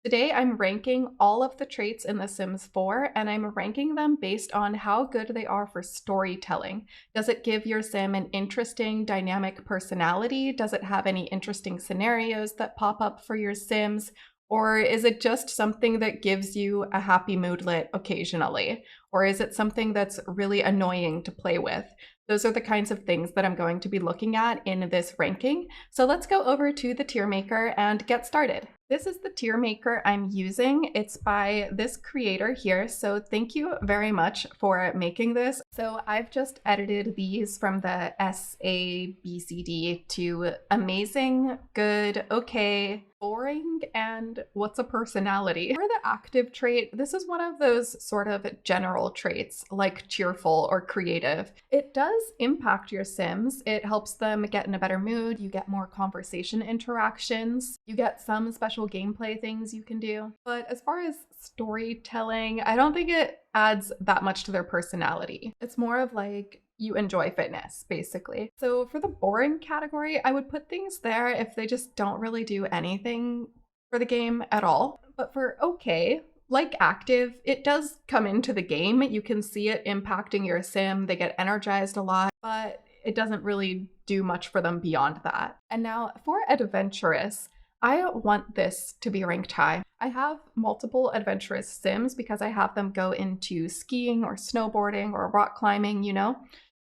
Today, I'm ranking all of the traits in The Sims 4, and I'm ranking them based on how good they are for storytelling. Does it give your sim an interesting, dynamic personality? Does it have any interesting scenarios that pop up for your sims? Or is it just something that gives you a happy moodlet occasionally? Or is it something that's really annoying to play with? Those are the kinds of things that I'm going to be looking at in this ranking. So let's go over to the tier maker and get started. This is the tier maker I'm using. It's by this creator here. So thank you very much for making this. So I've just edited these from the SABCD to amazing, good, okay, boring, and what's a personality. For the active trait, this is one of those sort of general traits like cheerful or creative. It does impact your sims. It helps them get in a better mood. You get more conversation interactions. You get some special gameplay things you can do. But as far as storytelling, I don't think it adds that much to their personality. It's more of like you enjoy fitness, basically. So for the boring category, I would put things there if they just don't really do anything for the game at all. But for okay, like active, it does come into the game. You can see it impacting your sim. They get energized a lot, but it doesn't really do much for them beyond that. And now for adventurous, I want this to be ranked high. I have multiple adventurous sims because I have them go into skiing or snowboarding or rock climbing,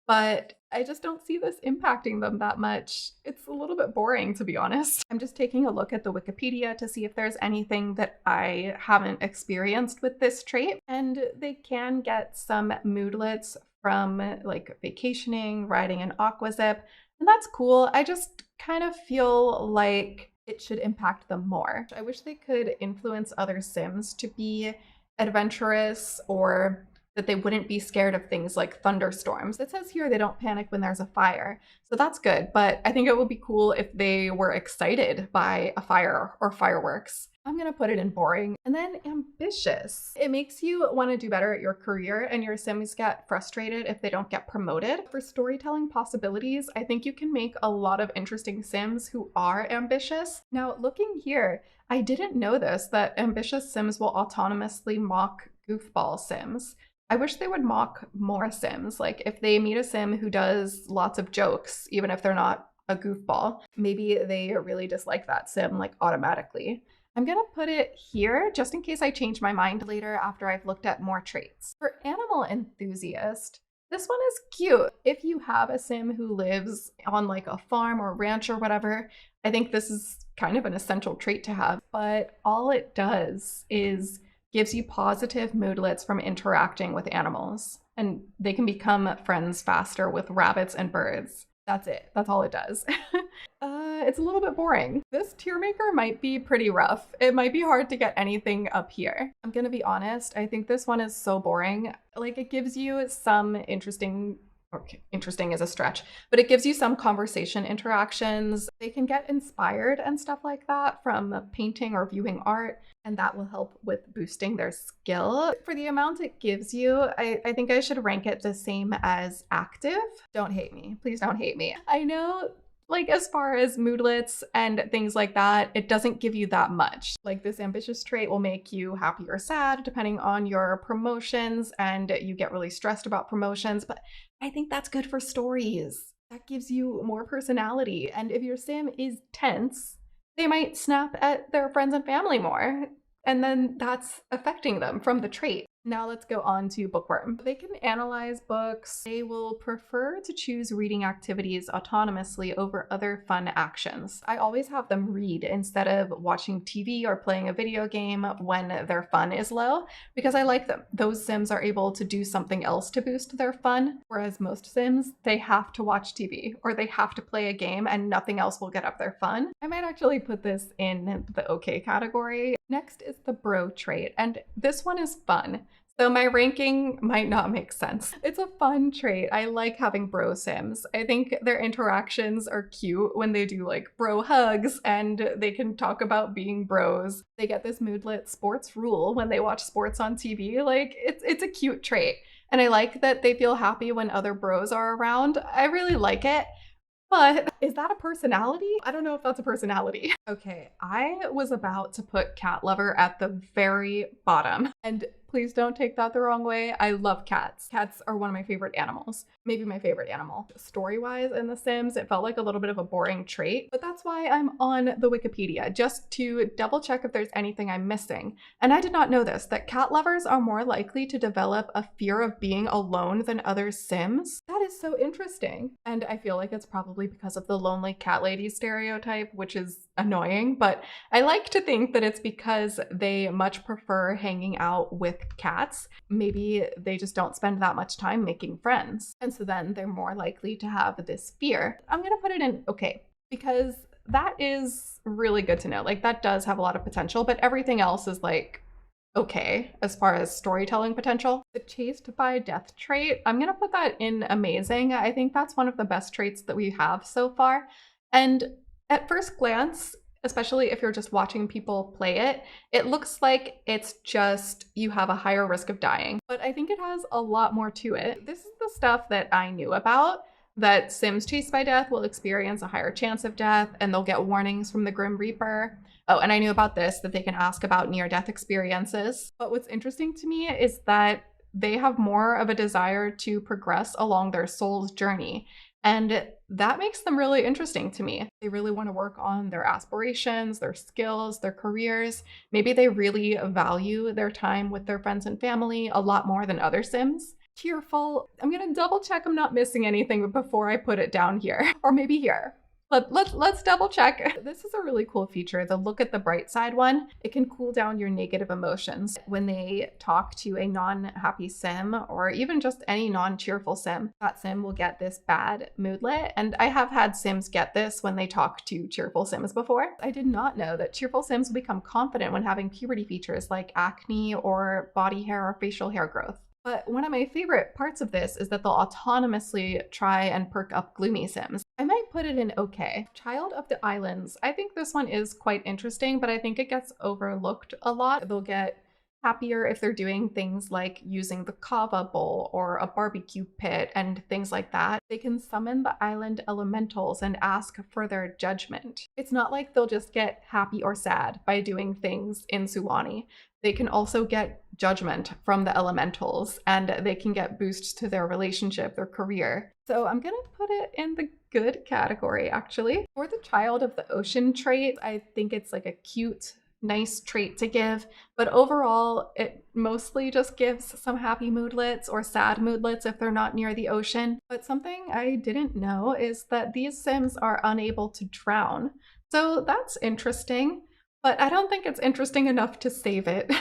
but I just don't see this impacting them that much. It's a little bit boring, to be honest. I'm just taking a look at the Wikipedia to see if there's anything that I haven't experienced with this trait. And they can get some moodlets from like vacationing, riding an aquazip, and that's cool. I just kind of feel like it should impact them more. I wish they could influence other sims to be adventurous, or that they wouldn't be scared of things like thunderstorms. It says here they don't panic when there's a fire, so that's good, but I think it would be cool if they were excited by a fire or fireworks. I'm gonna put it in boring. And then ambitious. It makes you want to do better at your career, and your sims get frustrated if they don't get promoted. For storytelling possibilities, I think you can make a lot of interesting sims who are ambitious. Now, looking here, I didn't know this, that ambitious sims will autonomously mock goofball sims. I wish they would mock more sims. Like if they meet a sim who does lots of jokes, even if they're not a goofball, maybe they really dislike that sim like automatically. I'm gonna put it here just in case I change my mind later after I've looked at more traits. For animal enthusiast, this one is cute. If you have a sim who lives on like a farm or ranch or whatever, I think this is kind of an essential trait to have. But all it does is gives you positive moodlets from interacting with animals, and they can become friends faster with rabbits and birds. That's it. That's all it does. It's a little bit boring. This tier maker might be pretty rough. It might be hard to get anything up here. I'm gonna be honest, I think this one is so boring. Like it gives you some interesting, okay, interesting is a stretch, but it gives you some conversation interactions. They can get inspired and stuff like that from painting or viewing art, and that will help with boosting their skill. For the amount it gives you, I think I should rank it the same as active. Don't hate me. Please don't hate me. I know, like as far as moodlets and things like that, it doesn't give you that much. Like this ambitious trait will make you happy or sad depending on your promotions, and you get really stressed about promotions, but I think that's good for stories. That gives you more personality. And if your sim is tense, they might snap at their friends and family more. And then that's affecting them from the trait. Now let's go on to Bookworm. They can analyze books. They will prefer to choose reading activities autonomously over other fun actions. I always have them read instead of watching TV or playing a video game when their fun is low, because I like them. Those sims are able to do something else to boost their fun, whereas most sims, they have to watch TV or they have to play a game and nothing else will get up their fun. I might actually put this in the okay category. Next is the bro trait, and this one is fun. So my ranking might not make sense. It's a fun trait. I like having bro sims. I think their interactions are cute when they do like bro hugs and they can talk about being bros. They get this moodlet sports rule when they watch sports on TV. Like it's a cute trait. And I like that they feel happy when other bros are around. I really like it. But is that a personality? I don't know if that's a personality. Okay, I was about to put cat lover at the very bottom. And please don't take that the wrong way. I love cats. Cats are one of my favorite animals. Maybe my favorite animal. Story-wise in The Sims, it felt like a little bit of a boring trait, but that's why I'm on the Wikipedia, just to double check if there's anything I'm missing. And I did not know this, that cat lovers are more likely to develop a fear of being alone than other Sims. That is so interesting. And I feel like it's probably because of the lonely cat lady stereotype, which is annoying, but I like to think that it's because they much prefer hanging out with cats. Maybe they just don't spend that much time making friends. And so then they're more likely to have this fear. I'm gonna put it in okay, because that is really good to know. Like, that does have a lot of potential, but everything else is like okay as far as storytelling potential. The chased by death trait, I'm gonna put that in amazing. I think that's one of the best traits that we have so far. And at first glance, especially if you're just watching people play it, it looks like it's just you have a higher risk of dying. But I think it has a lot more to it. This is the stuff that I knew about, that Sims chased by death will experience a higher chance of death and they'll get warnings from the Grim Reaper. Oh, and I knew about this, that they can ask about near-death experiences. But what's interesting to me is that they have more of a desire to progress along their soul's journey. And that makes them really interesting to me. They really want to work on their aspirations, their skills, their careers. Maybe they really value their time with their friends and family a lot more than other Sims. Cheerful. I'm gonna double check I'm not missing anything before I put it down here. Or maybe here. Let's double check. This is a really cool feature, the look at the bright side one. It can cool down your negative emotions. When they talk to a non-happy sim, or even just any non-cheerful sim, that sim will get this bad moodlet. And I have had sims get this when they talk to cheerful sims before. I did not know that cheerful sims will become confident when having puberty features like acne or body hair or facial hair growth. But one of my favorite parts of this is that they'll autonomously try and perk up gloomy sims. I might put it in okay. Child of the Islands. I think this one is quite interesting, but I think it gets overlooked a lot. They'll get happier if they're doing things like using the kava bowl or a barbecue pit and things like that. They can summon the island elementals and ask for their judgment. It's not like they'll just get happy or sad by doing things in Sulani. They can also get judgment from the elementals, and they can get boosts to their relationship, their career. So I'm gonna put it in the good category, actually. For the Child of the Ocean trait, I think it's like a cute, nice trait to give, but overall, it mostly just gives some happy moodlets or sad moodlets if they're not near the ocean. But something I didn't know is that these Sims are unable to drown. So that's interesting. But I don't think it's interesting enough to save it.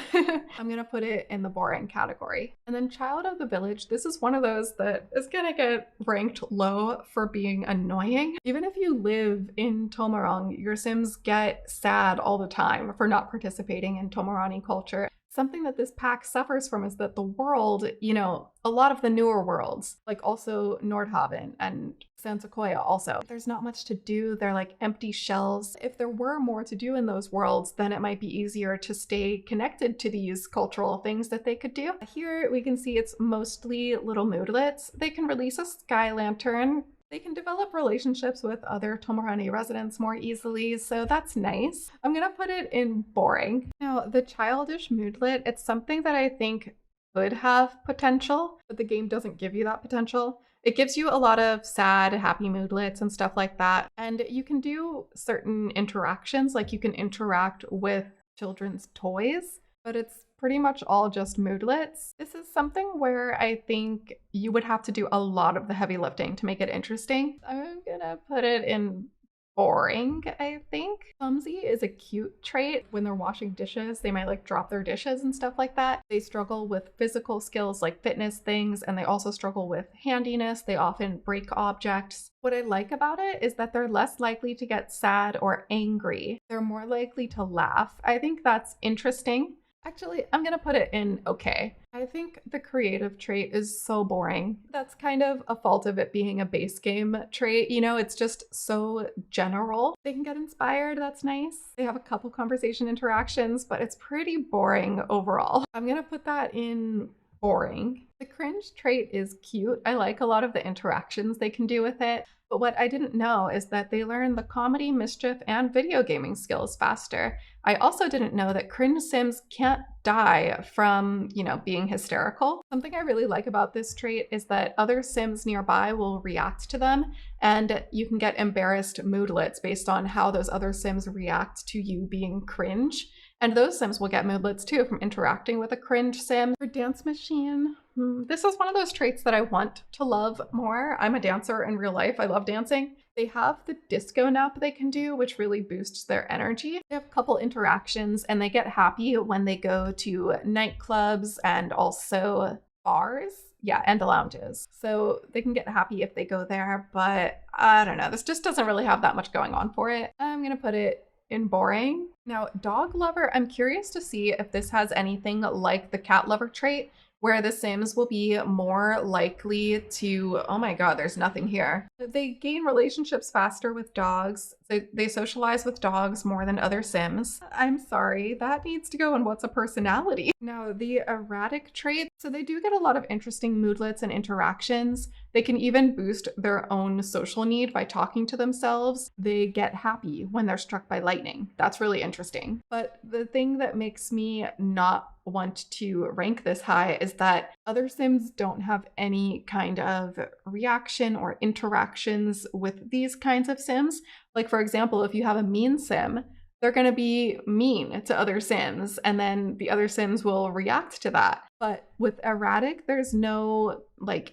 I'm gonna put it in the boring category. And then Child of the Village, this is one of those that is gonna get ranked low for being annoying. Even if you live in Tomarang, your Sims get sad all the time for not participating in Tomarani culture. Something that this pack suffers from is that the world, a lot of the newer worlds, like also Nordhaven and San Sequoia also, there's not much to do. They're like empty shells. If there were more to do in those worlds, then it might be easier to stay connected to these cultural things that they could do. Here we can see it's mostly little moodlets. They can release a sky lantern. They can develop relationships with other Tomarani residents more easily, so that's nice. I'm gonna put it in boring. Now, the childish moodlet, it's something that I think could have potential, but the game doesn't give you that potential. It gives you a lot of sad, happy moodlets and stuff like that, and you can do certain interactions, like you can interact with children's toys, but it's pretty much all just moodlets. This is something where I think you would have to do a lot of the heavy lifting to make it interesting. I'm gonna put it in boring, I think. Clumsy is a cute trait. When they're washing dishes, they might like drop their dishes and stuff like that. They struggle with physical skills like fitness things, and they also struggle with handiness. They often break objects. What I like about it is that they're less likely to get sad or angry. They're more likely to laugh. I think that's interesting. Actually, I'm gonna put it in okay. I think the creative trait is so boring. That's kind of a fault of it being a base game trait. It's just so general. They can get inspired, that's nice. They have a couple conversation interactions, but it's pretty boring overall. I'm gonna put that in boring. The cringe trait is cute. I like a lot of the interactions they can do with it. But what I didn't know is that they learn the comedy, mischief, and video gaming skills faster. I also didn't know that cringe Sims can't die from, being hysterical. Something I really like about this trait is that other Sims nearby will react to them, and you can get embarrassed moodlets based on how those other Sims react to you being cringe. And those Sims will get moodlets too from interacting with a cringe Sim. For Dance Machine, this is one of those traits that I want to love more. I'm a dancer in real life. I love dancing. They have the disco nap they can do, which really boosts their energy. They have a couple interactions and they get happy when they go to nightclubs and also bars. Yeah, and lounges. So they can get happy if they go there, but I don't know. This just doesn't really have that much going on for it. I'm gonna put it in boring. Now, dog lover, I'm curious to see if this has anything like the cat lover trait, where the Sims will be more likely to, oh my god, there's nothing here. They gain relationships faster with dogs. They socialize with dogs more than other Sims. I'm sorry, that needs to go in what's a personality. Now, the erratic trait, so they do get a lot of interesting moodlets and interactions. They can even boost their own social need by talking to themselves. They get happy when they're struck by lightning. That's really interesting. But the thing that makes me not want to rank this high is that other Sims don't have any kind of reaction or interactions with these kinds of Sims. Like, for example, if you have a mean Sim, they're going to be mean to other Sims, and then the other Sims will react to that. But with erratic, there's no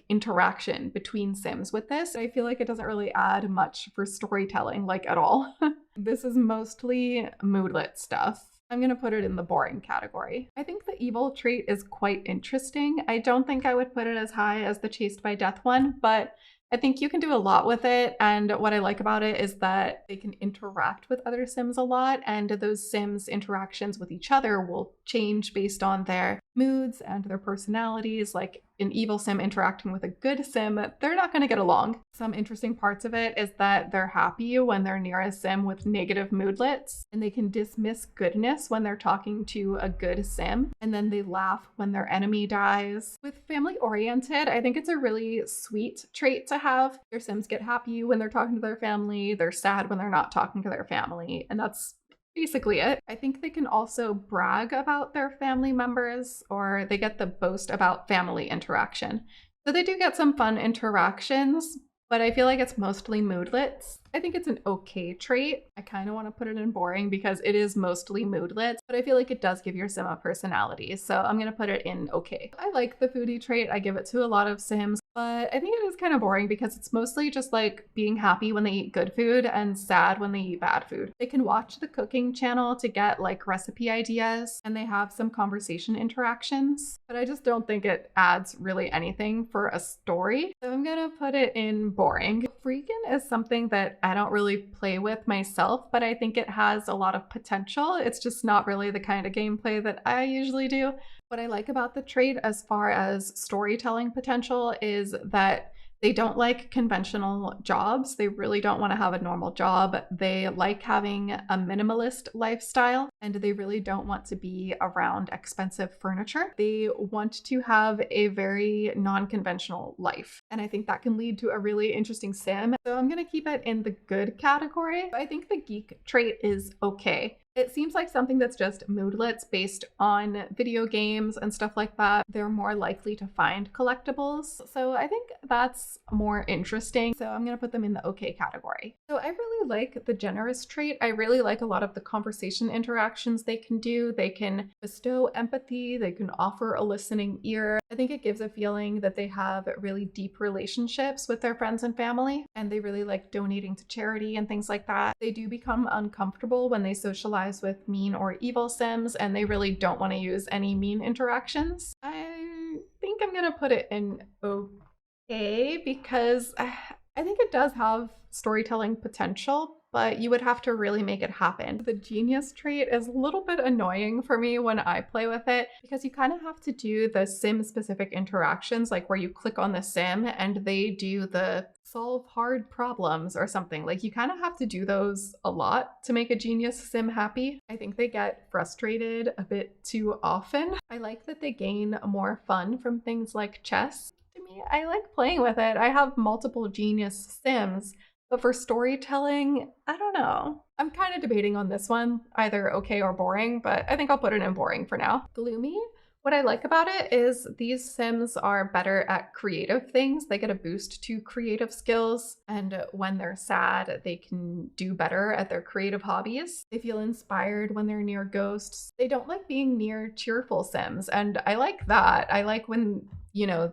interaction between Sims with this. I feel like it doesn't really add much for storytelling, at all. This is mostly moodlet stuff. I'm going to put it in the boring category. I think the evil trait is quite interesting. I don't think I would put it as high as the chased by death one, but I think you can do a lot with it. And what I like about it is that they can interact with other Sims a lot, and those Sims' interactions with each other will change based on their moods and their personalities. Like an evil Sim interacting with a good Sim, they're not going to get along. Some interesting parts of it is that they're happy when they're near a Sim with negative moodlets, and they can dismiss goodness when they're talking to a good Sim, and then they laugh when their enemy dies. With family oriented, I think it's a really sweet trait to have. Their Sims get happy when they're talking to their family, they're sad when they're not talking to their family, and that's basically it. I think they can also brag about their family members, or they get the boast about family interaction. So they do get some fun interactions, but I feel like it's mostly moodlets. I think it's an okay trait. I kind of want to put it in boring because it is mostly moodlets, but I feel like it does give your Sim a personality. So I'm going to put it in okay. I like the foodie trait. I give it to a lot of Sims, but I think it is kind of boring because it's mostly just being happy when they eat good food and sad when they eat bad food. They can watch the cooking channel to get recipe ideas, and they have some conversation interactions, but I just don't think it adds really anything for a story. So I'm going to put it in boring. Freakin' is something that I don't really play with myself, but I think it has a lot of potential. It's just not really the kind of gameplay that I usually do. What I like about the trait as far as storytelling potential is that they don't like conventional jobs. They really don't want to have a normal job. They like having a minimalist lifestyle, and they really don't want to be around expensive furniture. They want to have a very non-conventional life, and I think that can lead to a really interesting Sim. So I'm going to keep it in the good category. I think the geek trait is okay. It seems like something that's just moodlets based on video games and stuff like that. They're more likely to find collectibles. So I think that's more interesting. So I'm going to put them in the okay category. So I really like the generous trait. I really like a lot of the conversation interactions they can do. They can bestow empathy. They can offer a listening ear. I think it gives a feeling that they have really deep relationships with their friends and family, and they really like donating to charity and things like that. They do become uncomfortable when they socialize with mean or evil Sims, and they really don't want to use any mean interactions. I think I'm gonna put it in okay because I think it does have storytelling potential, but you would have to really make it happen. The genius trait is a little bit annoying for me when I play with it because you kind of have to do the sim specific interactions, like where you click on the sim and they do the solve hard problems or something. Like you kind of have to do those a lot to make a genius sim happy. I think they get frustrated a bit too often. I like that they gain more fun from things like chess. To me, I like playing with it. I have multiple genius sims, but for storytelling, I don't know. I'm kind of debating on this one, either okay or boring, but I think I'll put it in boring for now. Gloomy. What I like about it is these sims are better at creative things. They get a boost to creative skills, and when they're sad, they can do better at their creative hobbies. They feel inspired when they're near ghosts. They don't like being near cheerful sims, and I like that. I like when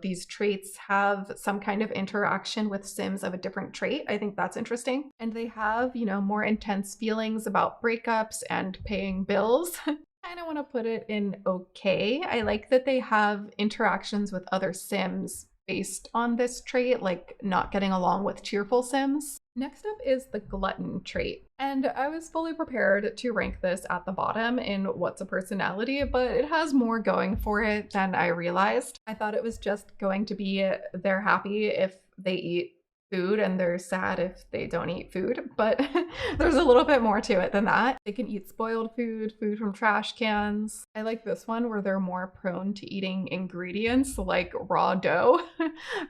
these traits have some kind of interaction with sims of a different trait. I think that's interesting. And they have, more intense feelings about breakups and paying bills. Kind of want to put it in okay. I like that they have interactions with other sims based on this trait, like not getting along with cheerful sims. Next up is the glutton trait. And I was fully prepared to rank this at the bottom in what's a personality, but it has more going for it than I realized. I thought it was just going to be they're happy if they eat food and they're sad if they don't eat food, but there's a little bit more to it than that. They can eat spoiled food, food from trash cans. I like this one where they're more prone to eating ingredients like raw dough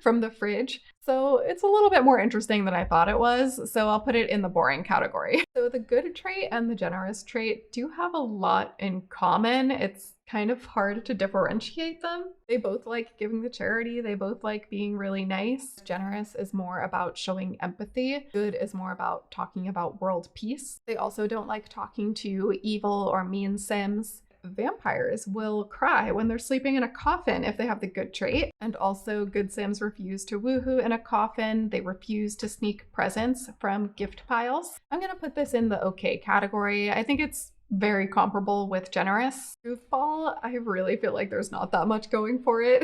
from the fridge. So it's a little bit more interesting than I thought it was, so I'll put it in the boring category. So the good trait and the generous trait do have a lot in common. It's kind of hard to differentiate them. They both like giving to charity. They both like being really nice. Generous is more about showing empathy. Good is more about talking about world peace. They also don't like talking to evil or mean sims. Vampires will cry when they're sleeping in a coffin if they have the good trait. And also good sims refuse to woohoo in a coffin. They refuse to sneak presents from gift piles. I'm gonna put this in the okay category. I think it's very comparable with generous. Goofball, I really feel like there's not that much going for it.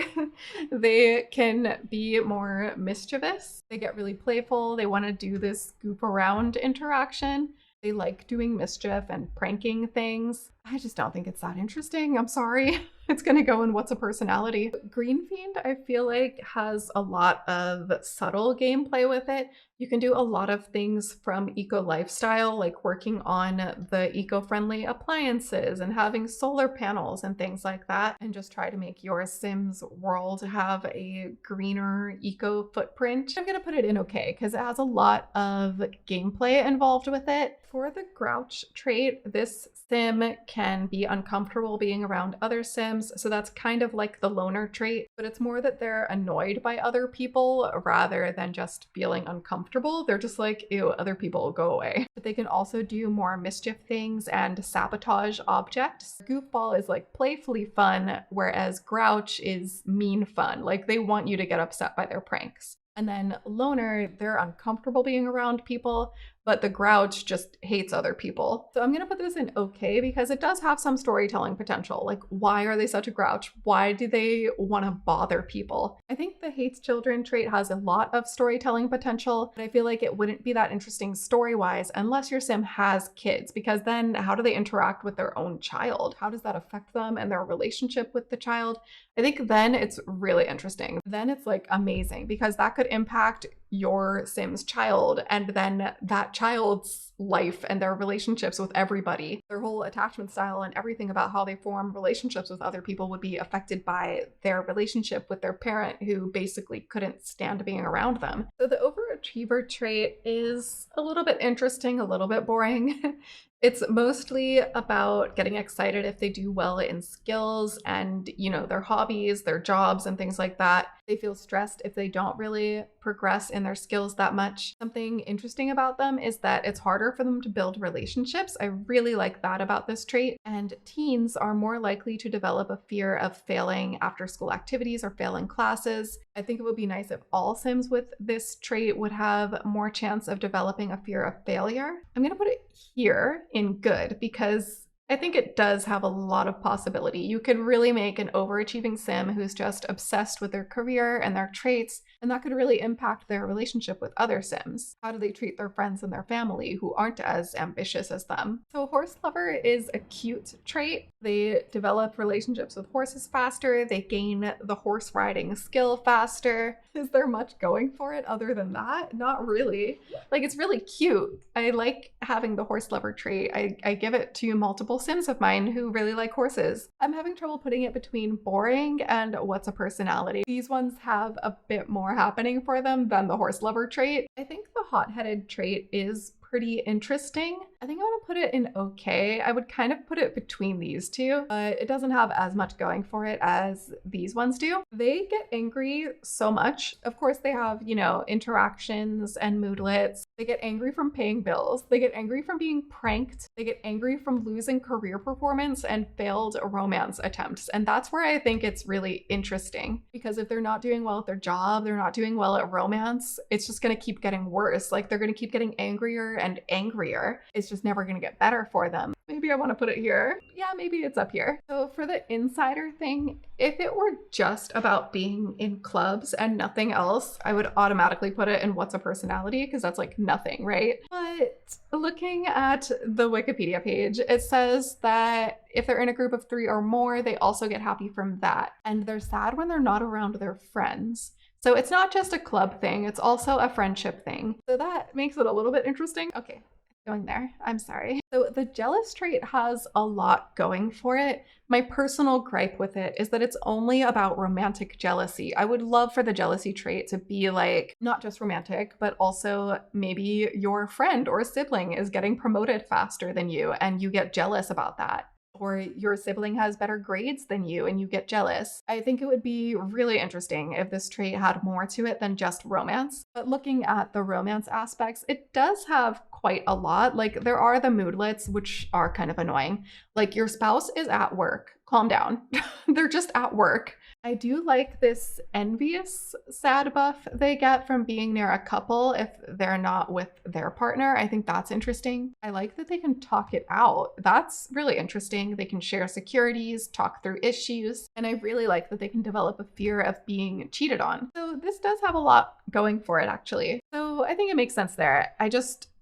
They can be more mischievous. They get really playful. They want to do this goof around interaction. They like doing mischief and pranking things. I just don't think it's that interesting. I'm sorry. It's gonna go in what's a personality. Green Fiend, I feel like, has a lot of subtle gameplay with it. You can do a lot of things from eco lifestyle, like working on the eco-friendly appliances and having solar panels and things like that, and just try to make your Sims world have a greener eco footprint. I'm gonna put it in okay because it has a lot of gameplay involved with it. For the Grouch trait, this sim can be uncomfortable being around other sims, so that's kind of like the loner trait, but it's more that they're annoyed by other people rather than just feeling uncomfortable. They're just like, ew, other people, go away. But they can also do more mischief things and sabotage objects. Goofball is like playfully fun, whereas Grouch is mean fun. Like they want you to get upset by their pranks. And then loner, they're uncomfortable being around people, but the Grouch just hates other people. So I'm gonna put this in okay because it does have some storytelling potential. Like, why are they such a Grouch? Why do they want to bother people? I think the hates children trait has a lot of storytelling potential, but I feel like it wouldn't be that interesting story-wise unless your sim has kids, because then how do they interact with their own child? How does that affect them and their relationship with the child? I think then it's really interesting. Then it's like amazing because that could impact your Sim's child and then that child's life and their relationships with everybody. Their whole attachment style and everything about how they form relationships with other people would be affected by their relationship with their parent who basically couldn't stand being around them. So the overachiever trait is a little bit interesting, a little bit boring. It's mostly about getting excited if they do well in skills and, their hobbies, their jobs, and things like that. They feel stressed if they don't really progress in their skills that much. Something interesting about them is that it's harder for them to build relationships. I really like that about this trait. And teens are more likely to develop a fear of failing after school activities or failing classes. I think it would be nice if all Sims with this trait would have more chance of developing a fear of failure. I'm going to put it here in good because I think it does have a lot of possibility. You could really make an overachieving sim who's just obsessed with their career and their traits, and that could really impact their relationship with other sims. How do they treat their friends and their family who aren't as ambitious as them? So, horse lover is a cute trait. They develop relationships with horses faster, they gain the horse riding skill faster. Is there much going for it other than that? Not really. Like, it's really cute. I like having the horse lover trait. I give it to multiple sims of mine who really like horses. I'm having trouble putting it between boring and what's a personality. These ones have a bit more happening for them than the horse lover trait. I think the hot-headed trait is pretty interesting. I think I'm gonna put it in okay. I would kind of put it between these two, but it doesn't have as much going for it as these ones do. They get angry so much. Of course, they have, interactions and moodlets. They get angry from paying bills. They get angry from being pranked. They get angry from losing career performance and failed romance attempts. And that's where I think it's really interesting, because if they're not doing well at their job, they're not doing well at romance, it's just gonna keep getting worse. Like, they're gonna keep getting angrier and angrier. It's just never going to get better for them. Maybe I want to put it here. Yeah, maybe it's up here. So for the insider thing, if it were just about being in clubs and nothing else, I would automatically put it in what's a personality, because that's like nothing, right? But looking at the Wikipedia page, it says that if they're in a group of 3 or more, they also get happy from that. And they're sad when they're not around their friends. So it's not just a club thing, it's also a friendship thing. So that makes it a little bit interesting. Okay, going there. I'm sorry. So the jealous trait has a lot going for it. My personal gripe with it is that it's only about romantic jealousy. I would love for the jealousy trait to be like, not just romantic, but also maybe your friend or sibling is getting promoted faster than you and you get jealous about that. Or your sibling has better grades than you and you get jealous. I think it would be really interesting if this trait had more to it than just romance. But looking at the romance aspects, it does have quite a lot. Like, there are the moodlets, which are kind of annoying. Like, your spouse is at work. Calm down. They're just at work. I do like this envious sad buff they get from being near a couple if they're not with their partner. I think that's interesting. I like that they can talk it out. That's really interesting. They can share securities, talk through issues, and I really like that they can develop a fear of being cheated on. So this does have a lot going for it, actually. So I think it makes sense there.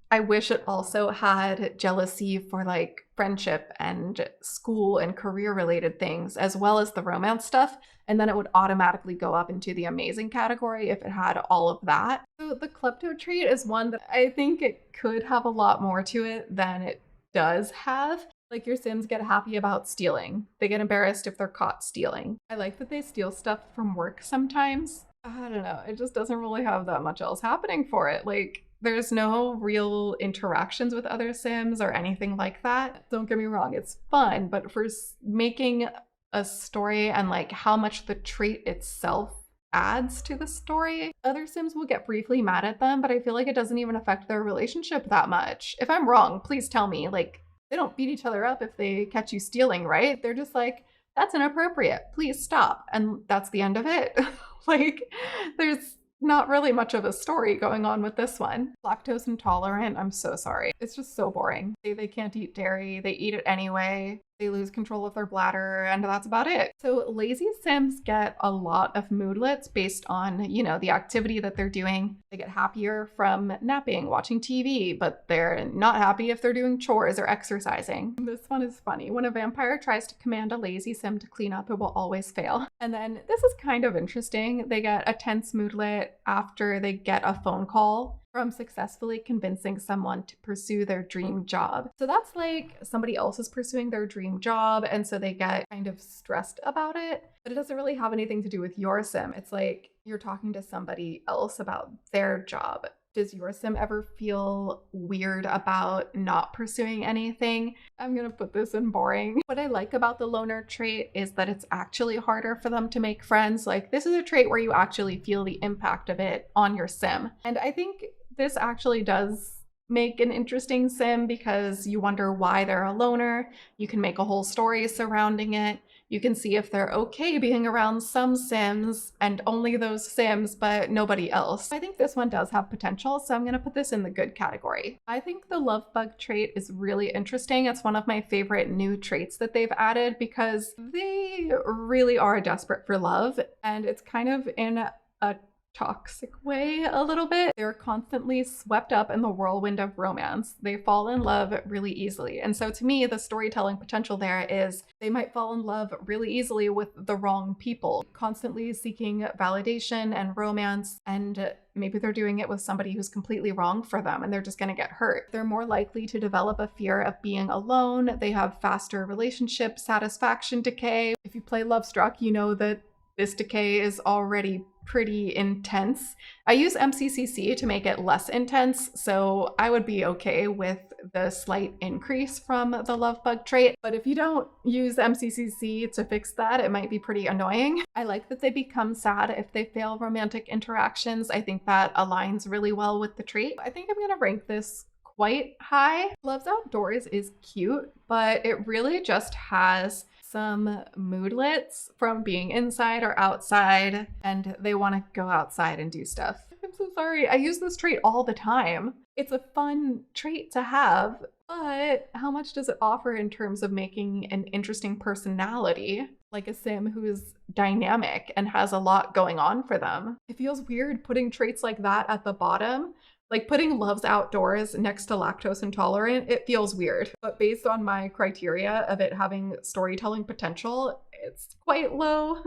I wish it also had jealousy for like friendship and school and career related things, as well as the romance stuff. And then it would automatically go up into the amazing category if it had all of that. So the klepto trait is one that I think it could have a lot more to it than it does have. Like, your Sims get happy about stealing. They get embarrassed if they're caught stealing. I like that they steal stuff from work sometimes. I don't know. It just doesn't really have that much else happening for it. Like, there's no real interactions with other Sims or anything like that. Don't get me wrong, it's fun, but for making a story and like how much the trait itself adds to the story, other Sims will get briefly mad at them, but I feel like it doesn't even affect their relationship that much. If I'm wrong, please tell me. Like, they don't beat each other up if they catch you stealing, right? They're just like, that's inappropriate, please stop. And that's the end of it. Like, there's not really much of a story going on with this one. Lactose intolerant, I'm so sorry. It's just so boring. They can't eat dairy, they eat it anyway. They lose control of their bladder, and that's about it. So lazy Sims get a lot of moodlets based on, the activity that they're doing. They get happier from napping, watching TV, but they're not happy if they're doing chores or exercising. This one is funny. When a vampire tries to command a lazy Sim to clean up, it will always fail. And then this is kind of interesting. They get a tense moodlet after they get a phone call from successfully convincing someone to pursue their dream job. So that's like somebody else is pursuing their dream job, and so they get kind of stressed about it, but it doesn't really have anything to do with your Sim. It's like you're talking to somebody else about their job. Does your Sim ever feel weird about not pursuing anything? I'm gonna put this in boring. What I like about the loner trait is that it's actually harder for them to make friends. Like, this is a trait where you actually feel the impact of it on your Sim. And I think this actually does make an interesting Sim because you wonder why they're a loner. You can make a whole story surrounding it. You can see if they're okay being around some Sims and only those Sims, but nobody else. I think this one does have potential, so I'm going to put this in the good category. I think the love bug trait is really interesting. It's one of my favorite new traits that they've added because they really are desperate for love, and it's kind of in a toxic way a little bit. They're constantly swept up in the whirlwind of romance. They fall in love really easily. And so to me, the storytelling potential there is they might fall in love really easily with the wrong people, constantly seeking validation and romance, and maybe they're doing it with somebody who's completely wrong for them and they're just going to get hurt. They're more likely to develop a fear of being alone. They have faster relationship satisfaction decay. If you play Love Struck, you know that this decay is already pretty intense. I use MCCC to make it less intense, so I would be okay with the slight increase from the love bug trait. But if you don't use MCCC to fix that, it might be pretty annoying. I like that they become sad if they fail romantic interactions. I think that aligns really well with the trait. I think I'm gonna rank this quite high. Loves Outdoors is cute, but it really just has some moodlets from being inside or outside, and they want to go outside and do stuff. I'm so sorry. I use this trait all the time. It's a fun trait to have, but how much does it offer in terms of making an interesting personality, like a Sim who's dynamic and has a lot going on for them? It feels weird putting traits like that at the bottom. Like putting Loves Outdoors next to Lactose Intolerant, it feels weird. But based on my criteria of it having storytelling potential, it's quite low.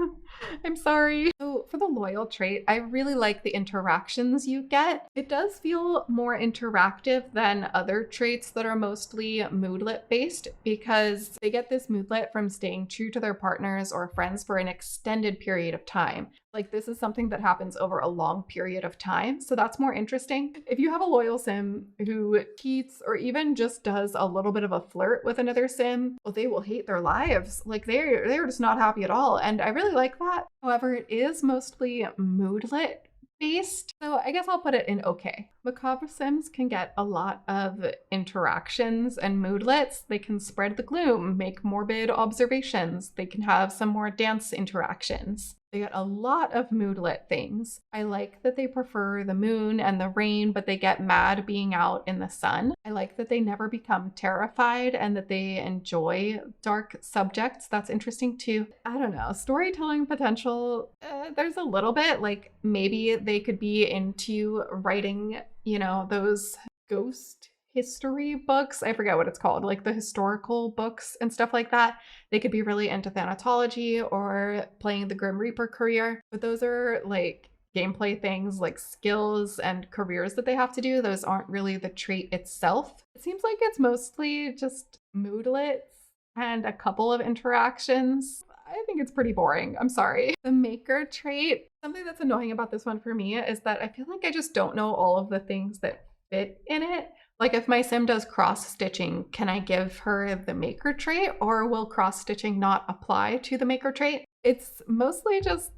I'm sorry. So for the loyal trait, I really like the interactions you get. It does feel more interactive than other traits that are mostly moodlet based because they get this moodlet from staying true to their partners or friends for an extended period of time. Like this is something that happens over a long period of time. So that's more interesting. If you have a loyal Sim who cheats or even just does a little bit of a flirt with another Sim, well, they will hate their lives. Like they're just not happy at all. And I really like that. However, it is mostly moodlet based. So I guess I'll put it in okay. Macabre Sims can get a lot of interactions and moodlets. They can spread the gloom, make morbid observations. They can have some more dance interactions. They get a lot of moodlet things. I like that they prefer the moon and the rain, but they get mad being out in the sun. I like that they never become terrified and that they enjoy dark subjects. That's interesting too. I don't know. Storytelling potential, there's a little bit. Like maybe they could be into writing, those ghost history books. I forget what it's called, like the historical books and stuff like that. They could be really into Thanatology or playing the Grim Reaper career, but those are like gameplay things, like skills and careers that they have to do. Those aren't really the trait itself. It seems like it's mostly just moodlets and a couple of interactions. I think it's pretty boring. I'm sorry. The maker trait, something that's annoying about this one for me is that I feel like I just don't know all of the things that fit in it. Like if my Sim does cross-stitching, can I give her the maker trait or will cross-stitching not apply to the maker trait? It's mostly just,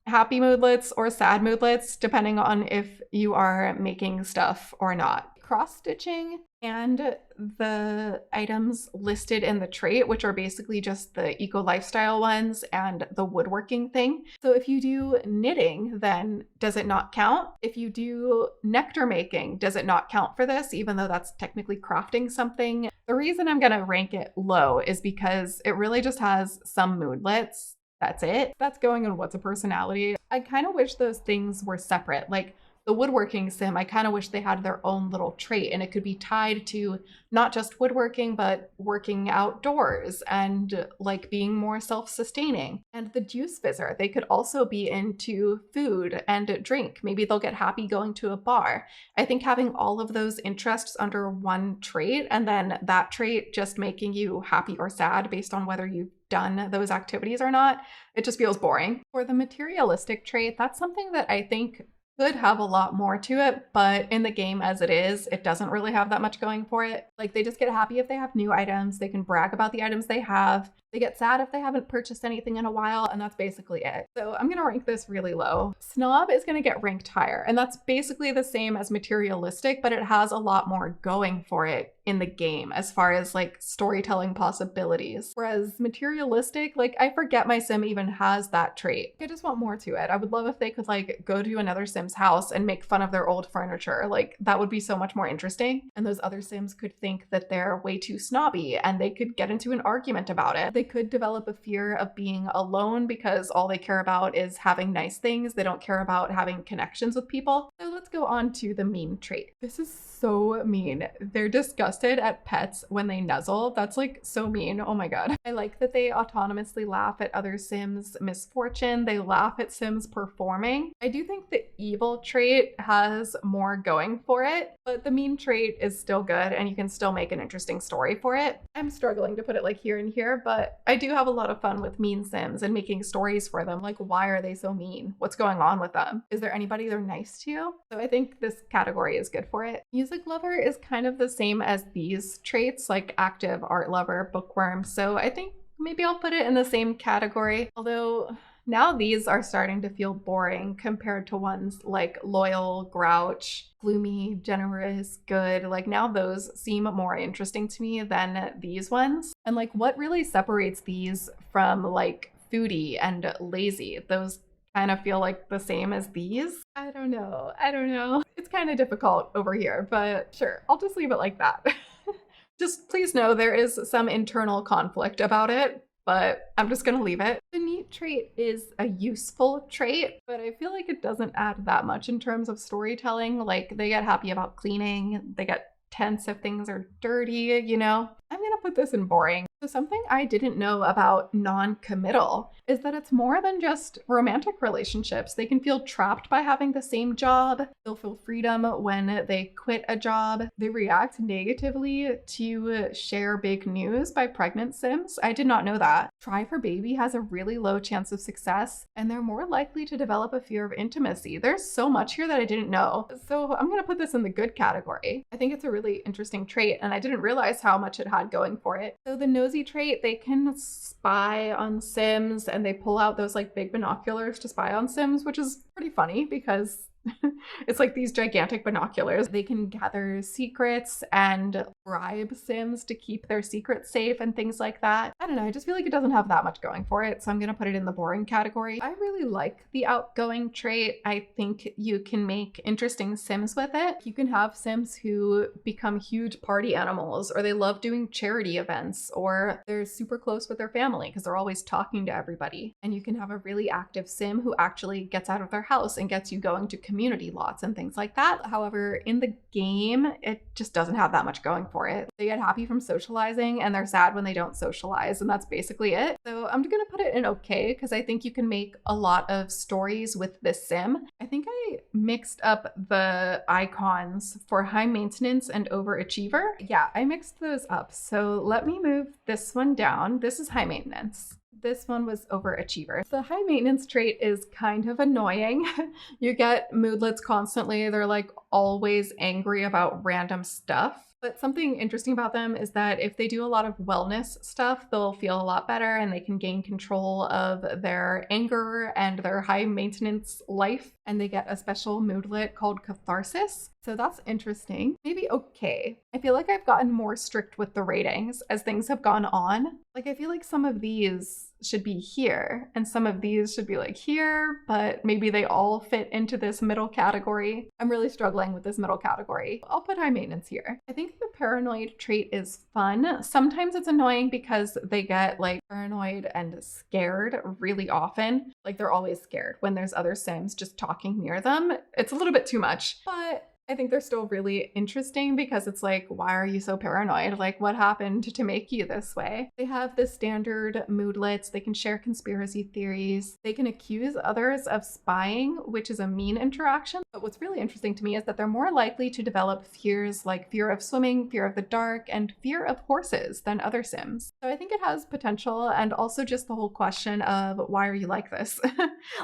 happy moodlets or sad moodlets, depending on if you are making stuff or not. Cross-stitching and the items listed in the trait, which are basically just the eco lifestyle ones and the woodworking thing. So if you do knitting, then does it not count? If you do nectar making, does it not count for this, even though that's technically crafting something? The reason I'm gonna rank it low is because it really just has some moodlets. That's it. That's going on what's a personality. I kind of wish those things were separate. Like the woodworking Sim, I kind of wish they had their own little trait and it could be tied to not just woodworking, but working outdoors and like being more self-sustaining. And the juice fizzer, they could also be into food and drink. Maybe they'll get happy going to a bar. I think having all of those interests under one trait and then that trait just making you happy or sad based on whether you've done those activities or not, it just feels boring. For the materialistic trait, that's something that I think could have a lot more to it, but in the game as it is, it doesn't really have that much going for it. Like they just get happy if they have new items, they can brag about the items they have, they get sad if they haven't purchased anything in a while, and that's basically it. So I'm gonna rank this really low. Snob is gonna get ranked higher, and that's basically the same as materialistic, but it has a lot more going for it in the game as far as like storytelling possibilities. Whereas materialistic, like I forget my sim even has that trait. I just want more to it. I would love if they could like go to another sim's house and make fun of their old furniture. Like that would be so much more interesting. And those other sims could think that they're way too snobby and they could get into an argument about it. They could develop a fear of being alone because all they care about is having nice things. They don't care about having connections with people. So let's go on to the mean trait. This is so mean. They're disgusted at pets when they nuzzle. That's like so mean. Oh my god. I like that they autonomously laugh at other sims' misfortune. They laugh at sims performing. I do think the evil trait has more going for it, but the mean trait is still good and you can still make an interesting story for it. I'm struggling to put it like here and here, but I do have a lot of fun with mean sims and making stories for them. Like, why are they so mean? What's going on with them? Is there anybody they're nice to? So I think this category is good for it. Music lover is kind of the same as these traits, like active, art lover, bookworm. So I think maybe I'll put it in the same category. Although now these are starting to feel boring compared to ones like loyal, grouch, gloomy, generous, good. Like now those seem more interesting to me than these ones. And like what really separates these from like foodie and lazy? Those kind of feel like the same as these. I don't know. It's kind of difficult over here, but sure, I'll just leave it like that. Just please know there is some internal conflict about it, but I'm just gonna leave it. The neat trait is a useful trait, but I feel like it doesn't add that much in terms of storytelling. Like they get happy about cleaning, they get tense if things are dirty, you know? I'm gonna put this in boring. So something I didn't know about non-committal is that it's more than just romantic relationships. They can feel trapped by having the same job. They'll feel freedom when they quit a job. They react negatively to share big news by pregnant sims. I did not know that. Try for Baby has a really low chance of success, and they're more likely to develop a fear of intimacy. There's so much here that I didn't know. So I'm gonna put this in the good category. I think it's a really interesting trait, and I didn't realize how much it had going for it. So the nosy trait, they can spy on sims and they pull out those like big binoculars to spy on sims, which is pretty funny because it's like these gigantic binoculars. They can gather secrets and bribe sims to keep their secrets safe and things like that. I don't know, I just feel like it doesn't have that much going for it, so I'm gonna put it in the boring category. I really like the outgoing trait. I think you can make interesting sims with it. You can have sims who become huge party animals, or they love doing charity events, or they're super close with their family because they're always talking to everybody. And you can have a really active sim who actually gets out of their house and gets you going to community lots and things like that. However, in the game, it just doesn't have that much going for it. They get happy from socializing and they're sad when they don't socialize, and that's basically it. So I'm gonna put it in okay because I think you can make a lot of stories with this sim. I think I mixed up the icons for high maintenance and overachiever. Yeah, I mixed those up. So let me move this one down. This is high maintenance. This one was overachiever. The high maintenance trait is kind of annoying. You get moodlets constantly. They're like always angry about random stuff. But something interesting about them is that if they do a lot of wellness stuff, they'll feel a lot better and they can gain control of their anger and their high maintenance life. And they get a special moodlet called catharsis. So that's interesting. Maybe okay. I feel like I've gotten more strict with the ratings as things have gone on. Like I feel like some of these should be here and some of these should be like here, but maybe they all fit into this middle category. I'm really struggling with this middle category. I'll put high maintenance here. I think the paranoid trait is fun. Sometimes it's annoying because they get like paranoid and scared really often. Like they're always scared when there's other sims just talking near them. It's a little bit too much, but I think they're still really interesting because it's like, why are you so paranoid? Like, what happened to make you this way? They have the standard moodlets. They can share conspiracy theories. They can accuse others of spying, which is a mean interaction. But what's really interesting to me is that they're more likely to develop fears like fear of swimming, fear of the dark, and fear of horses than other sims. So I think it has potential, and also just the whole question of why are you like this?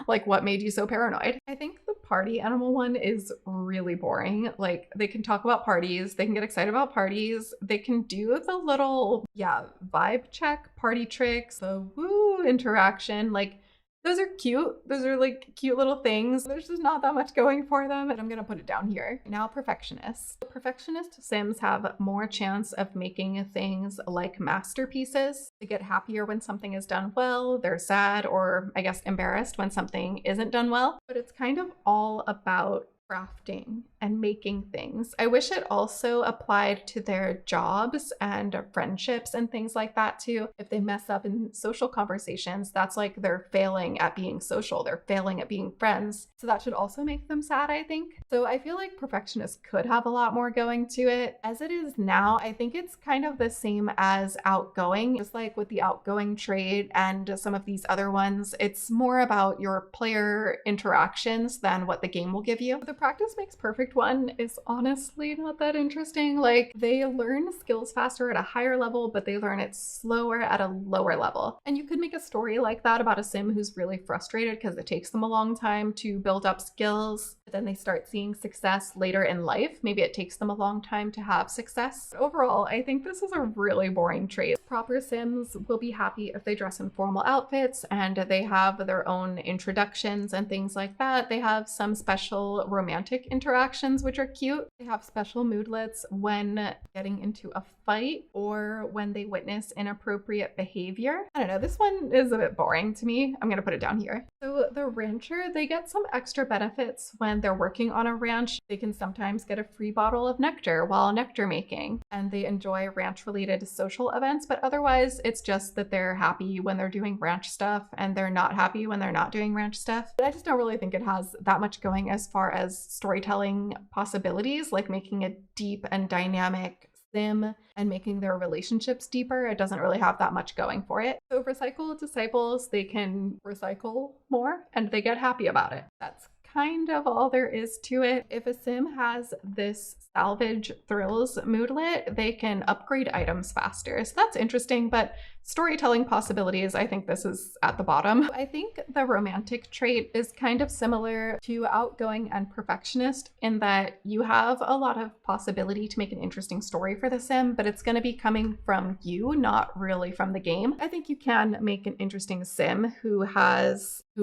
Like, what made you so paranoid? I think the party animal one is really boring. Like they can talk about parties, they can get excited about parties, they can do the little vibe check party tricks, the woo interaction. Like Those are cute. Those are like cute little things. There's just not that much going for them, and I'm gonna put it down here. Now, perfectionists. Perfectionist Sims have more chance of making things like masterpieces. They get happier when something is done well. They're sad, or I guess embarrassed, when something isn't done well. But it's kind of all about crafting and making things. I wish it also applied to their jobs and friendships and things like that too. If they mess up in social conversations, that's like they're failing at being social, they're failing at being friends. So that should also make them sad, I think. So I feel like perfectionists could have a lot more going to it. As it is now, I think it's kind of the same as outgoing, just like with the outgoing trait and some of these other ones. It's more about your player interactions than what the game will give you. The practice makes perfect one is honestly not that interesting. Like, they learn skills faster at a higher level, but they learn it slower at a lower level. And you could make a story like that about a sim who's really frustrated because it takes them a long time to build up skills, but then they start seeing success later in life. Maybe it takes them a long time to have success. But overall, I think this is a really boring trait. Proper sims will be happy if they dress in formal outfits and they have their own introductions and things like that. They have some special romantic interactions, which are cute. They have special moodlets when getting into a fight or when they witness inappropriate behavior. I don't know, this one is a bit boring to me. I'm gonna put it down here. So the rancher, they get some extra benefits when they're working on a ranch. They can sometimes get a free bottle of nectar while nectar making, and they enjoy ranch related social events, but otherwise it's just that they're happy when they're doing ranch stuff and they're not happy when they're not doing ranch stuff. But I just don't really think it has that much going as far as storytelling possibilities, like making a deep and dynamic sim and making their relationships deeper. It doesn't really have that much going for it. So recycle disciples, they can recycle more and they get happy about it. That's kind of all there is to it. If a sim has this salvage thrills moodlet, they can upgrade items faster. So that's interesting, but storytelling possibilities, I think this is at the bottom. I think the romantic trait is kind of similar to outgoing and perfectionist in that you have a lot of possibility to make an interesting story for the sim, but it's going to be coming from you, not really from the game. I think you can make an interesting sim who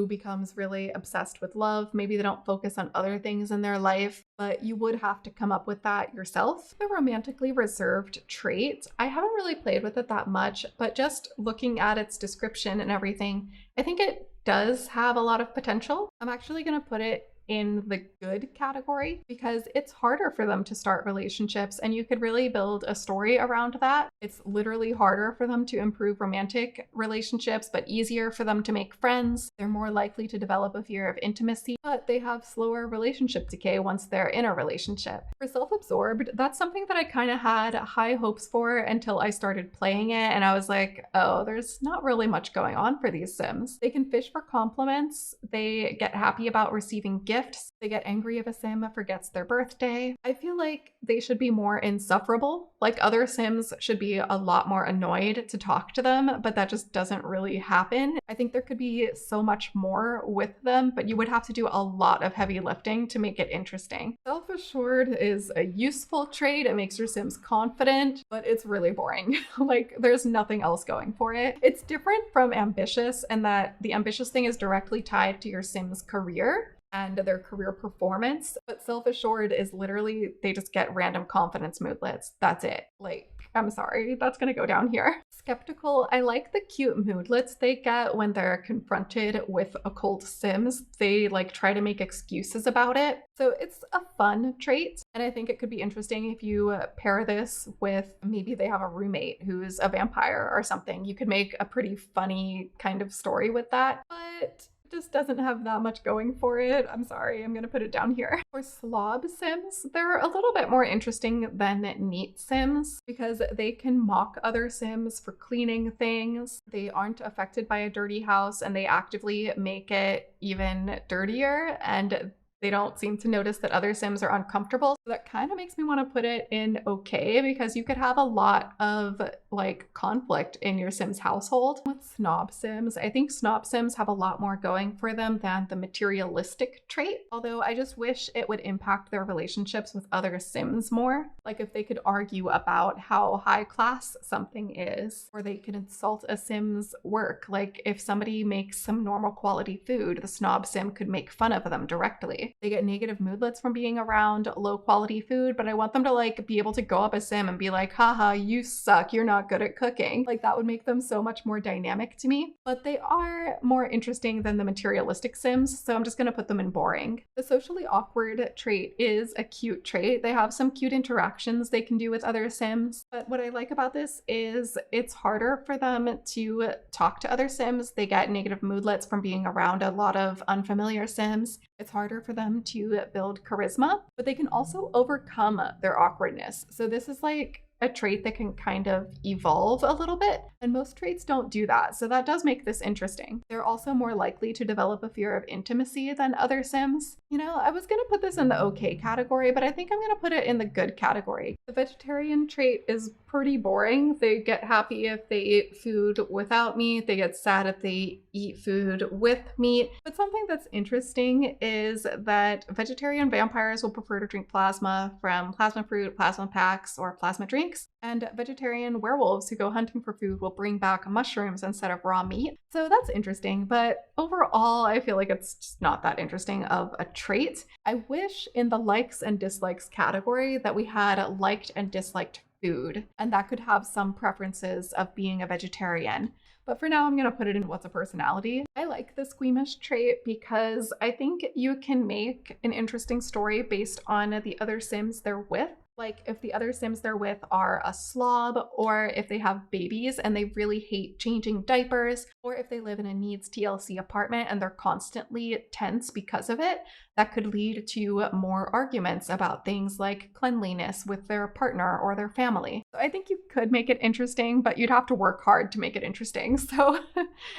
becomes really obsessed with love. Maybe they don't focus on other things in their life, but you would have to come up with that yourself. The romantically reserved trait, I haven't really played with it that much, but just looking at its description and everything, I think it does have a lot of potential. I'm actually going to put it in the good category because it's harder for them to start relationships and you could really build a story around that. It's literally harder for them to improve romantic relationships, but easier for them to make friends. They're more likely to develop a fear of intimacy, but they have slower relationship decay once they're in a relationship. For self-absorbed, that's something that I kind of had high hopes for until I started playing it and I was like, oh, there's not really much going on for these sims. They can fish for compliments. They get happy about receiving gifts. They get angry if a sim forgets their birthday. I feel like they should be more insufferable. Like other sims should be a lot more annoyed to talk to them, but that just doesn't really happen. I think there could be so much more with them, but you would have to do a lot of heavy lifting to make it interesting. Self-assured is a useful trait. It makes your sims confident, but it's really boring. Like there's nothing else going for it. It's different from ambitious in that the ambitious thing is directly tied to your sim's career and their career performance, but self-assured is literally they just get random confidence moodlets. That's it. Like, I'm sorry, that's gonna go down here. Skeptical, I like the cute moodlets they get when they're confronted with occult sims. They like try to make excuses about it. So it's a fun trait, and I think it could be interesting if you pair this with maybe they have a roommate who's a vampire or something. You could make a pretty funny kind of story with that, but just doesn't have that much going for it. I'm sorry, I'm gonna put it down here. For slob sims, they're a little bit more interesting than neat sims because they can mock other sims for cleaning things. They aren't affected by a dirty house and they actively make it even dirtier, and they don't seem to notice that other sims are uncomfortable. So that kind of makes me want to put it in okay, because you could have a lot of like conflict in your Sims household. With snob Sims, I think snob Sims have a lot more going for them than the materialistic trait, although I just wish it would impact their relationships with other Sims more. Like if they could argue about how high class something is, or they could insult a Sim's work. Like if somebody makes some normal quality food, the snob Sim could make fun of them directly. They get negative moodlets from being around low quality food, but I want them to like be able to go up a Sim and be like, haha, you suck, you're not good at cooking. Like that would make them so much more dynamic to me. But they are more interesting than the materialistic Sims, so I'm just gonna put them in boring. The socially awkward trait is a cute trait. They have some cute interactions they can do with other Sims, but what I like about this is it's harder for them to talk to other Sims. They get negative moodlets from being around a lot of unfamiliar Sims. It's harder for them to build charisma, but they can also overcome their awkwardness. So this is like a trait that can kind of evolve a little bit, and most traits don't do that, so that does make this interesting. They're also more likely to develop a fear of intimacy than other Sims. You know, I was gonna put this in the okay category, but I think I'm gonna put it in the good category. The vegetarian trait is pretty boring. They get happy if they eat food without meat, they get sad if they eat food with meat. But something that's interesting is that vegetarian vampires will prefer to drink plasma from plasma fruit, plasma packs, or plasma drinks. And vegetarian werewolves who go hunting for food will bring back mushrooms instead of raw meat. So that's interesting, but overall, I feel like it's just not that interesting of a trait. I wish in the likes and dislikes category that we had liked and disliked food, and that could have some preferences of being a vegetarian. But for now, I'm going to put it in what's a personality. I like the squeamish trait because I think you can make an interesting story based on the other Sims they're with. Like if the other Sims they're with are a slob, or if they have babies and they really hate changing diapers, or if they live in a needs TLC apartment and they're constantly tense because of it, that could lead to more arguments about things like cleanliness with their partner or their family. So I think you could make it interesting, but you'd have to work hard to make it interesting. So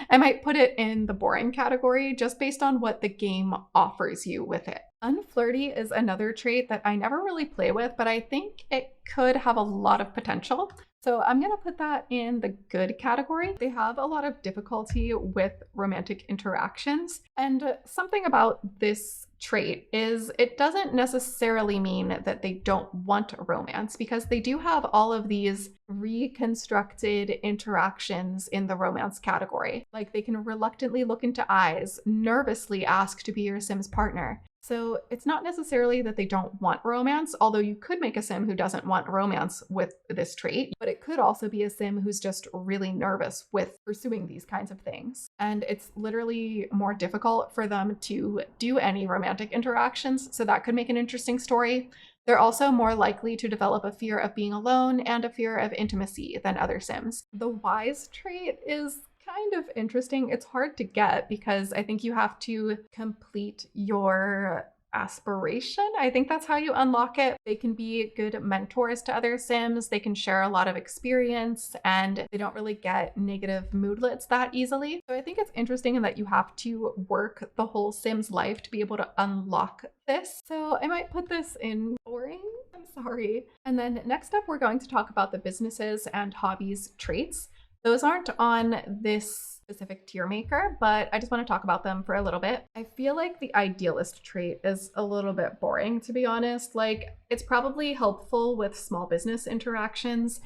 I might put it in the boring category just based on what the game offers you with it. Unflirty is another trait that I never really play with, but I think it could have a lot of potential. So I'm going to put that in the good category. They have a lot of difficulty with romantic interactions. And something about this trait is it doesn't necessarily mean that they don't want romance, because they do have all of these reconstructed interactions in the romance category. Like they can reluctantly look into eyes, nervously ask to be your Sim's partner. So it's not necessarily that they don't want romance, although you could make a Sim who doesn't want romance with this trait, but it could also be a Sim who's just really nervous with pursuing these kinds of things. And it's literally more difficult for them to do any romantic interactions, so that could make an interesting story. They're also more likely to develop a fear of being alone and a fear of intimacy than other Sims. The wise trait is kind of interesting. It's hard to get because I think you have to complete your aspiration. I think that's how you unlock it. They can be good mentors to other Sims. They can share a lot of experience and they don't really get negative moodlets that easily. So I think it's interesting in that you have to work the whole Sim's life to be able to unlock this. So I might put this in boring. I'm sorry. And then next up, we're going to talk about the businesses and hobbies traits. Those aren't on this specific tier maker, but I just want to talk about them for a little bit. I feel like the idealist trait is a little bit boring, to be honest. Like, it's probably helpful with small business interactions,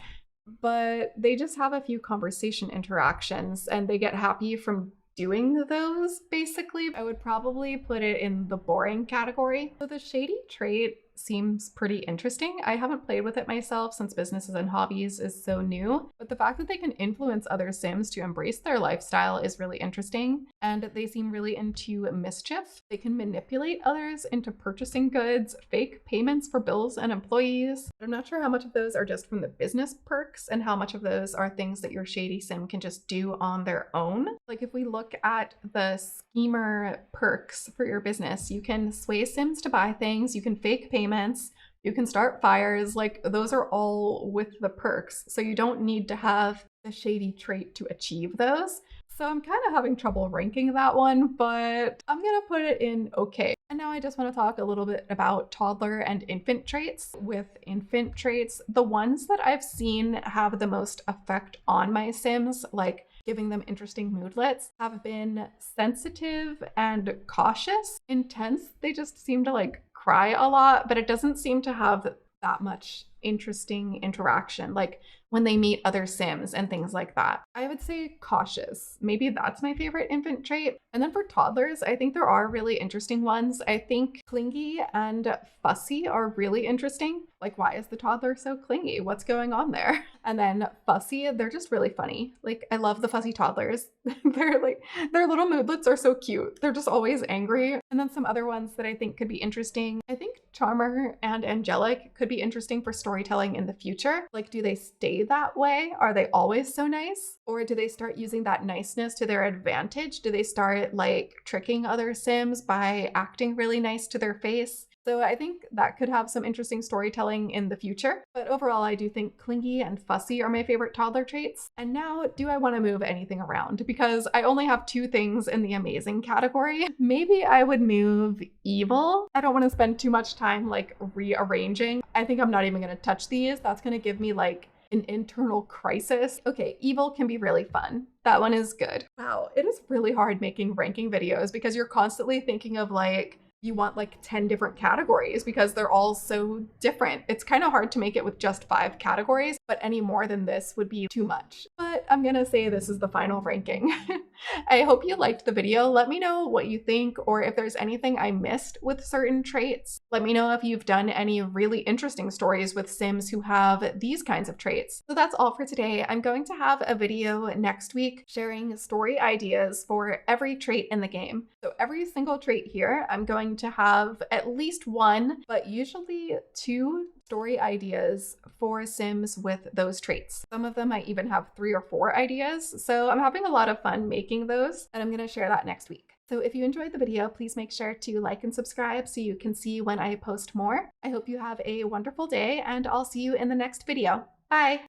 but they just have a few conversation interactions and they get happy from doing those, basically. I would probably put it in the boring category. So the shady trait seems pretty interesting. I haven't played with it myself since businesses and hobbies is so new, but the fact that they can influence other Sims to embrace their lifestyle is really interesting, and they seem really into mischief. They can manipulate others into purchasing goods, fake payments for bills and employees. I'm not sure how much of those are just from the business perks and how much of those are things that your shady Sim can just do on their own. Like if we look at the schemer perks for your business, you can sway Sims to buy things, you can fake payments, you can start fires, like those are all with the perks. So you don't need to have the shady trait to achieve those. So I'm kind of having trouble ranking that one, but I'm gonna put it in okay. And now I just want to talk a little bit about toddler and infant traits. With infant traits, the ones that I've seen have the most effect on my Sims, like giving them interesting moodlets, have been sensitive and cautious. Intense, they just seem to like cry a lot, but it doesn't seem to have that much interesting interaction, like when they meet other Sims and things like that. I would say cautious. Maybe that's my favorite infant trait. And then for toddlers, I think there are really interesting ones. I think clingy and fussy are really interesting. Like, why is the toddler so clingy? What's going on there? And then fussy, they're just really funny. Like, I love the fussy toddlers. They're like, their little moodlets are so cute. They're just always angry. And then some other ones that I think could be interesting. I think charmer and angelic could be interesting for storytelling in the future. Like, do they stay that way? Are they always so nice? Or do they start using that niceness to their advantage? Do they start like tricking other Sims by acting really nice to their face? So I think that could have some interesting storytelling in the future. But overall, I do think clingy and fussy are my favorite toddler traits. And now, do I want to move anything around? Because I only have 2 things in the amazing category. Maybe I would move evil. I don't want to spend too much time like rearranging. I think I'm not even going to touch these. That's going to give me like an internal crisis. Okay, evil can be really fun. That one is good. Wow, it is really hard making ranking videos because you're constantly thinking of like, you want like 10 different categories because they're all so different. It's kind of hard to make it with just 5 categories, but any more than this would be too much. But I'm gonna say this is the final ranking. I hope you liked the video. Let me know what you think, or if there's anything I missed with certain traits. Let me know if you've done any really interesting stories with Sims who have these kinds of traits. So that's all for today. I'm going to have a video next week sharing story ideas for every trait in the game. So every single trait here, I'm going to have at least 1, but usually 2 story ideas for Sims with those traits. Some of them I even have 3 or 4 ideas. So I'm having a lot of fun making those, and I'm going to share that next week. So if you enjoyed the video, please make sure to like and subscribe so you can see when I post more. I hope you have a wonderful day, and I'll see you in the next video. Bye!